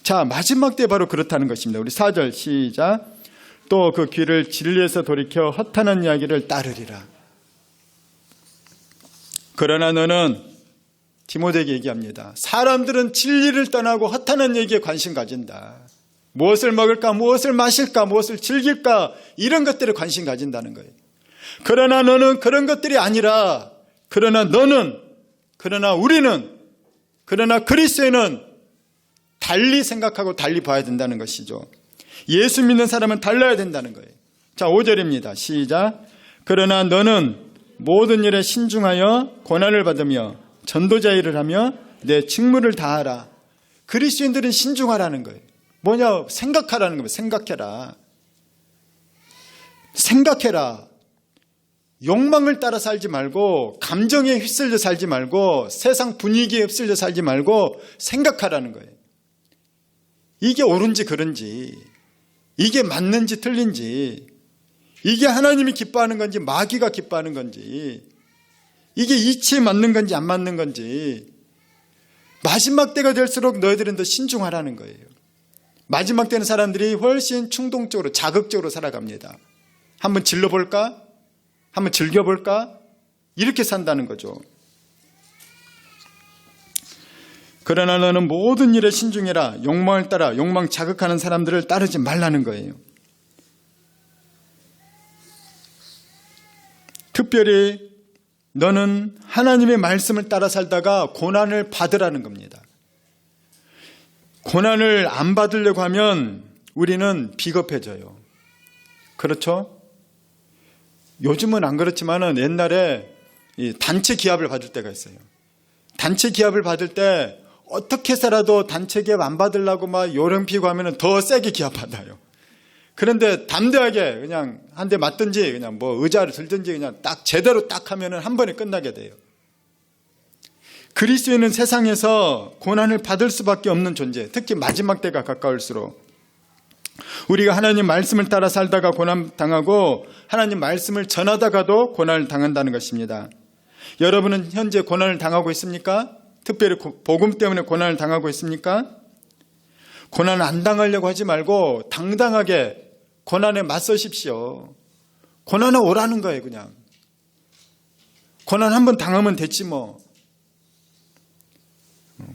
자, 마지막 때 바로 그렇다는 것입니다. 우리 4절 시작. 또 그 귀를 진리에서 돌이켜 허탄한 이야기를 따르리라. 그러나 너는 디모데에게 얘기합니다. 사람들은 진리를 떠나고 허탄한 얘기에 관심 가진다. 무엇을 먹을까, 무엇을 마실까, 무엇을 즐길까, 이런 것들에 관심 가진다는 거예요. 그러나 너는 그런 것들이 아니라, 그러나 너는, 그러나 우리는, 그러나 그리스도인은 달리 생각하고 달리 봐야 된다는 것이죠. 예수 믿는 사람은 달라야 된다는 거예요. 자, 5절입니다. 시작. 그러나 너는 모든 일에 신중하여 고난을 받으며 전도자 일을 하며 내 직무를 다하라. 그리스도인들은 신중하라는 거예요. 뭐냐? 생각하라는 거예요. 생각해라. 생각해라. 욕망을 따라 살지 말고, 감정에 휩쓸려 살지 말고, 세상 분위기에 휩쓸려 살지 말고 생각하라는 거예요. 이게 옳은지 그른지, 이게 맞는지 틀린지, 이게 하나님이 기뻐하는 건지 마귀가 기뻐하는 건지, 이게 이치에 맞는 건지 안 맞는 건지, 마지막 때가 될수록 너희들은 더 신중하라는 거예요. 마지막 때는 사람들이 훨씬 충동적으로, 자극적으로 살아갑니다. 한번 질러볼까? 한번 즐겨볼까? 이렇게 산다는 거죠. 그러나 너는 모든 일에 신중해라. 욕망을 따라, 욕망 자극하는 사람들을 따르지 말라는 거예요. 특별히 너는 하나님의 말씀을 따라 살다가 고난을 받으라는 겁니다. 고난을 안 받으려고 하면 우리는 비겁해져요. 그렇죠? 요즘은 안 그렇지만은 옛날에 단체 기합을 받을 때가 있어요. 단체 기합을 받을 때 어떻게 해서라도 단체 기합 안 받으려고 막 요령 피고 하면은 더 세게 기합 받아요. 그런데 담대하게 그냥 한 대 맞든지 그냥 뭐 의자를 들든지 그냥 딱 제대로 딱 하면은 한 번에 끝나게 돼요. 그리스도인은 세상에서 고난을 받을 수밖에 없는 존재, 특히 마지막 때가 가까울수록 우리가 하나님 말씀을 따라 살다가 고난 당하고 하나님 말씀을 전하다가도 고난을 당한다는 것입니다. 여러분은 현재 고난을 당하고 있습니까? 특별히 복음 때문에 고난을 당하고 있습니까? 고난을 안 당하려고 하지 말고 당당하게 고난에 맞서십시오. 고난은 오라는 거예요. 그냥 고난 한번 당하면 됐지 뭐.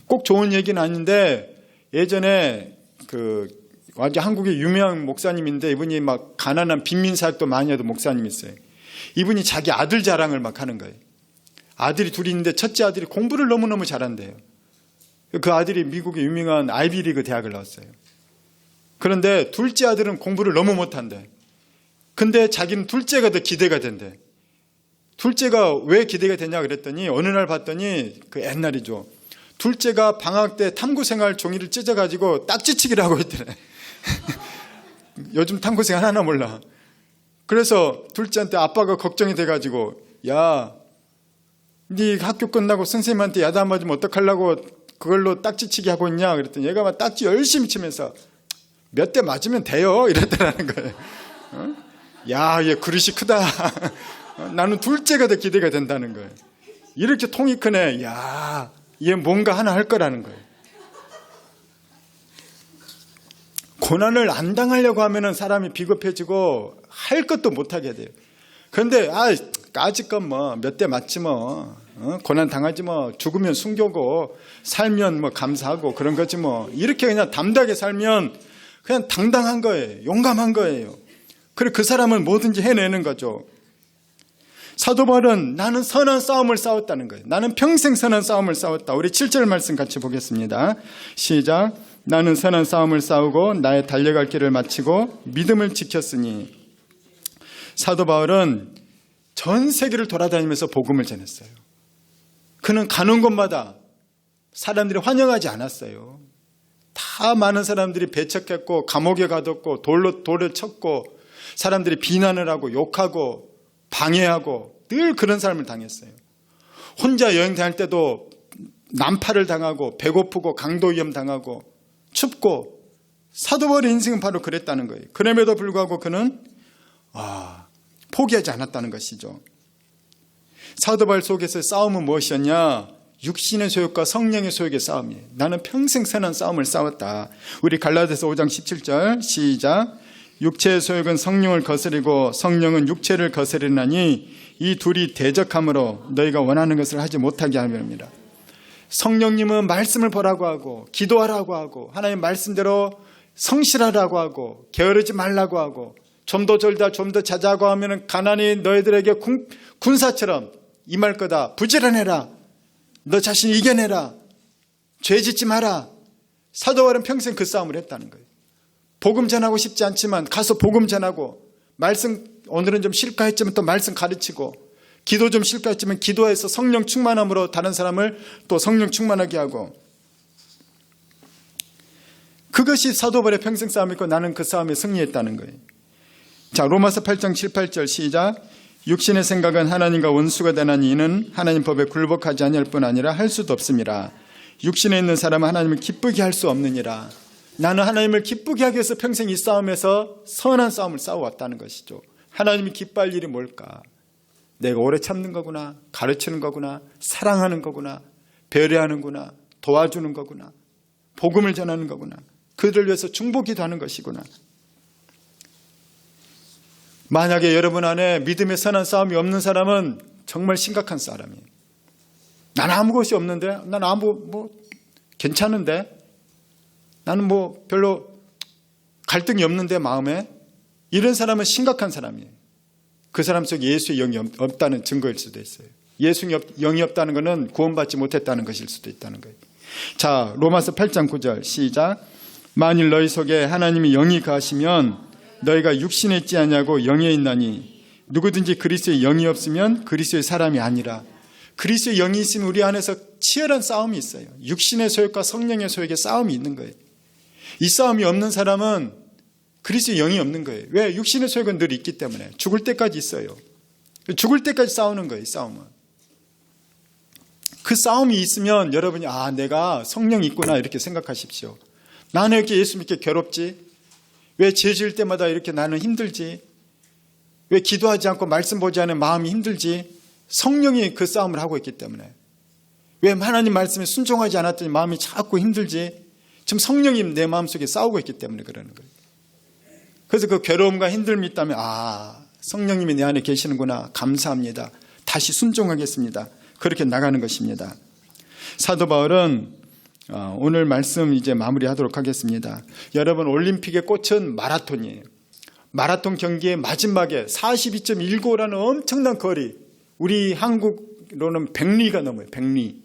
꼭 좋은 얘기는 아닌데 예전에 완전 한국의 유명한 목사님인데 이분이 막 가난한 빈민 사역도 많이 하던 목사님이 있어요. 이분이 자기 아들 자랑을 막 하는 거예요. 아들이 둘이 있는데 첫째 아들이 공부를 너무너무 잘한대요. 그 아들이 미국의 유명한 아이비리그 대학을 나왔어요. 그런데 둘째 아들은 공부를 너무 못한대. 근데 자기는 둘째가 더 기대가 된대. 둘째가 왜 기대가 되냐 그랬더니 어느 날 봤더니 그 옛날이죠. 둘째가 방학 때 탐구생활 종이를 찢어가지고 딱지치기를 하고 있더래. 요즘 탐구생활 하나 몰라. 그래서 둘째한테 아빠가 걱정이 돼가지고 야, 네 학교 끝나고 선생님한테 야단 맞으면 어떡하려고 그걸로 딱지치기 하고 있냐 그랬더니 얘가 막 딱지 열심히 치면서 몇 대 맞으면 돼요 이랬더라는 거예요. 야, 얘 그릇이 크다. 나는 둘째가 더 기대가 된다는 거예요. 이렇게 통이 크네. 야, 얘 뭔가 하나 할 거라는 거예요. 고난을 안 당하려고 하면은 사람이 비겁해지고 할 것도 못하게 돼요. 그런데 까짓건 뭐 몇 대 맞지 뭐 고난 당하지 뭐 죽으면 순교고 살면 뭐 감사하고 그런 거지 뭐 이렇게 그냥 담대하게 살면 그냥 당당한 거예요. 용감한 거예요. 그리고 그 사람은 뭐든지 해내는 거죠. 사도 바울은 나는 선한 싸움을 싸웠다는 거예요. 나는 평생 선한 싸움을 싸웠다. 우리 7절 말씀 같이 보겠습니다. 시작. 나는 선한 싸움을 싸우고 나의 달려갈 길을 마치고 믿음을 지켰으니. 사도 바울은 전 세계를 돌아다니면서 복음을 전했어요. 그는 가는 곳마다 사람들이 환영하지 않았어요. 다 많은 사람들이 배척했고 감옥에 가뒀고 돌을 쳤고 사람들이 비난을 하고 욕하고 방해하고 늘 그런 삶을 당했어요. 혼자 여행 다닐 때도 난파를 당하고 배고프고 강도 위험 당하고 춥고 사도 바울의 인생은 바로 그랬다는 거예요. 그럼에도 불구하고 그는 포기하지 않았다는 것이죠. 사도 바울 속에서의 싸움은 무엇이었냐? 육신의 소욕과 성령의 소욕의 싸움이에요. 나는 평생 선한 싸움을 싸웠다. 우리 갈라디아서 5장 17절 시작. 육체의 소욕은 성령을 거스리고 성령은 육체를 거스리나니 이 둘이 대적함으로 너희가 원하는 것을 하지 못하게 함이옵니다. 성령님은 말씀을 보라고 하고 기도하라고 하고 하나님 말씀대로 성실하라고 하고 게으르지 말라고 하고 좀 더 절다 좀 더 자자고 하면은 가난이 너희들에게 군사처럼 임할 거다. 부지런해라. 너 자신 이겨내라. 죄 짓지 마라. 사도 바울은 평생 그 싸움을 했다는 거예요. 복음 전하고 싶지 않지만 가서 복음 전하고 말씀 오늘은 좀 싫까 했지만 또 말씀 가르치고 기도 좀 싫까 했지만 기도해서 성령 충만함으로 다른 사람을 또 성령 충만하게 하고 그것이 사도 바울의 평생 싸움이고 나는 그 싸움에 승리했다는 거예요. 자, 로마서 8장 7, 8절 시작. 육신의 생각은 하나님과 원수가 되나니 이는 하나님 법에 굴복하지 아니할 뿐 아니라 할 수도 없음이라. 육신에 있는 사람은 하나님을 기쁘게 할 수 없느니라. 나는 하나님을 기쁘게 하기 위해서 평생 이 싸움에서 선한 싸움을 싸워왔다는 것이죠. 하나님이 기뻐할 일이 뭘까? 내가 오래 참는 거구나, 가르치는 거구나, 사랑하는 거구나, 배려하는구나, 도와주는 거구나, 복음을 전하는 거구나, 그들을 위해서 중보기도 하는 것이구나. 만약에 여러분 안에 믿음의 선한 싸움이 없는 사람은 정말 심각한 사람이에요. 나는 아무것이 없는데, 나는 괜찮은데, 나는 별로 갈등이 없는데 마음에, 이런 사람은 심각한 사람이에요. 그 사람 속에 예수의 영이 없다는 증거일 수도 있어요. 예수의 영이 없다는 것은 구원받지 못했다는 것일 수도 있다는 거예요. 자, 로마서 8장 9절 시작. 만일 너희 속에 하나님이 영이 거하시면 너희가 육신에 있지 아니하고 영에 있나니 누구든지 그리스도의 영이 없으면 그리스도의 사람이 아니라. 그리스도의 영이 있으면 우리 안에서 치열한 싸움이 있어요. 육신의 소욕과 성령의 소욕의 싸움이 있는 거예요. 이 싸움이 없는 사람은 그리스도의 영이 없는 거예요. 왜? 육신의 소욕은 늘 있기 때문에 죽을 때까지 있어요. 죽을 때까지 싸우는 거예요. 이 싸움은. 그 싸움이 있으면 여러분이 내가 성령이 있구나 이렇게 생각하십시오. 나는 이렇게 예수 믿게 괴롭지? 왜 죄 지을 때마다 이렇게 나는 힘들지? 왜 기도하지 않고 말씀 보지 않은 마음이 힘들지? 성령이 그 싸움을 하고 있기 때문에. 왜 하나님 말씀에 순종하지 않았더니 마음이 자꾸 힘들지? 지금 성령이 내 마음속에 싸우고 있기 때문에 그러는 거예요. 그래서 그 괴로움과 힘듦이 있다면 성령님이 내 안에 계시는구나. 감사합니다. 다시 순종하겠습니다. 그렇게 나가는 것입니다. 사도 바울은 오늘 말씀 이제 마무리하도록 하겠습니다. 여러분, 올림픽의 꽃은 마라톤이에요. 마라톤 경기의 마지막에 42.195라는 엄청난 거리, 우리 한국로는 100리가 넘어요. 100리.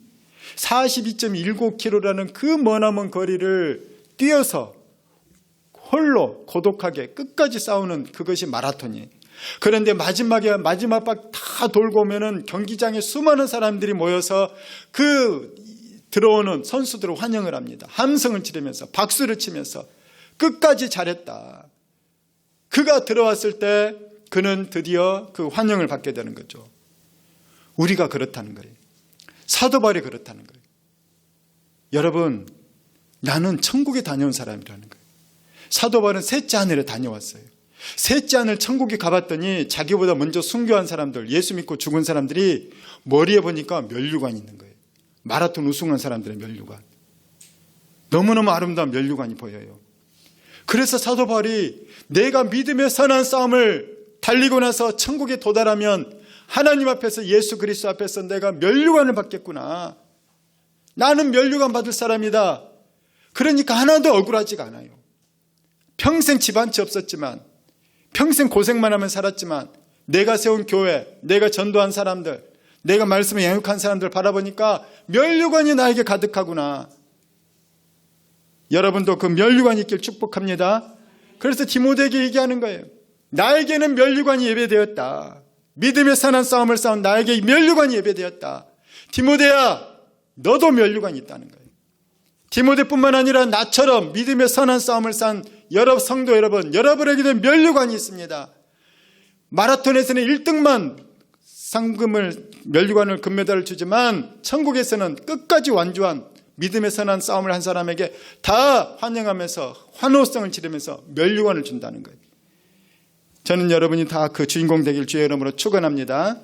42.195km라는 그 머나먼 거리를 뛰어서 홀로 고독하게 끝까지 싸우는 그것이 마라톤이에요. 그런데 마지막 박 다 돌고 오면은 경기장에 수많은 사람들이 모여서 그 들어오는 선수들을 환영을 합니다. 함성을 지르면서 박수를 치면서 끝까지 잘했다. 그가 들어왔을 때 그는 드디어 그 환영을 받게 되는 거죠. 우리가 그렇다는 거예요. 사도 바울이 그렇다는 거예요. 여러분, 나는 천국에 다녀온 사람이라는 거예요. 사도 바울은 셋째 하늘에 다녀왔어요. 셋째 하늘 천국에 가봤더니 자기보다 먼저 순교한 사람들, 예수 믿고 죽은 사람들이 머리에 보니까 면류관이 있는 거예요. 마라톤 우승한 사람들의 면류관. 너무너무 아름다운 면류관이 보여요. 그래서 사도 바울이 내가 믿음의 선한 싸움을 달리고 나서 천국에 도달하면 하나님 앞에서, 예수 그리스도 앞에서 내가 면류관을 받겠구나. 나는 면류관 받을 사람이다. 그러니까 하나도 억울하지가 않아요. 평생 집 한 채 없었지만, 평생 고생만 하면 살았지만, 내가 세운 교회, 내가 전도한 사람들, 내가 말씀에 양육한 사람들 바라보니까 면류관이 나에게 가득하구나. 여러분도 그 면류관이 있길 축복합니다. 그래서 디모데에게 얘기하는 거예요. 나에게는 면류관이 예배되었다. 믿음의 선한 싸움을 싸운 나에게 면류관이 예배되었다. 디모데야, 너도 면류관이 있다는 거예요. 디모데뿐만 아니라 나처럼 믿음의 선한 싸움을 싼 여러 성도 여러분, 여러분에게도 면류관이 있습니다. 마라톤에서는 1등만 상금을, 면류관을, 금메달을 주지만 천국에서는 끝까지 완주한 믿음의 선한 싸움을 한 사람에게 다 환영하면서 환호성을 지르면서 면류관을 준다는 거예요. 저는 여러분이 다 그 주인공 되길 주의 이름으로 축원합니다.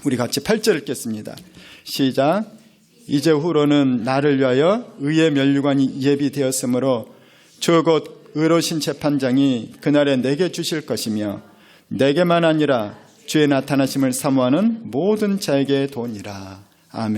우리 같이 8절 읽겠습니다. 시작. 이제 후로는 나를 위하여 의의 면류관이 예비되었으므로 주 곧 의로우신 재판장이 그날에 내게 주실 것이며 내게만 아니라 주의 나타나심을 사모하는 모든 자에게 도니라. 아멘.